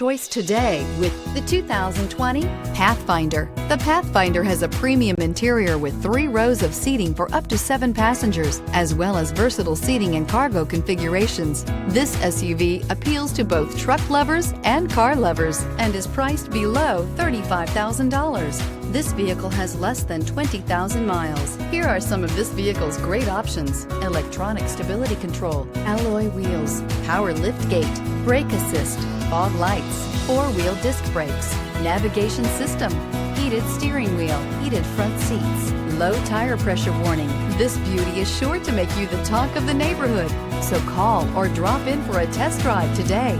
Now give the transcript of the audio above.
choice today with the 2020 Pathfinder. The Pathfinder has a premium interior with 3 rows of seating for up to 7 passengers, as well as versatile seating and cargo configurations. This SUV appeals to both truck lovers and car lovers and is priced below $35,000. This vehicle has less than 20,000 miles. Here are some of this vehicle's great options: electronic stability control, alloy wheels, power liftgate, brake assist, fog lights, 4-wheel disc brakes, navigation system, heated steering wheel, heated front seats, low tire pressure warning. This beauty is sure to make you the talk of the neighborhood. So call or drop in for a test drive today.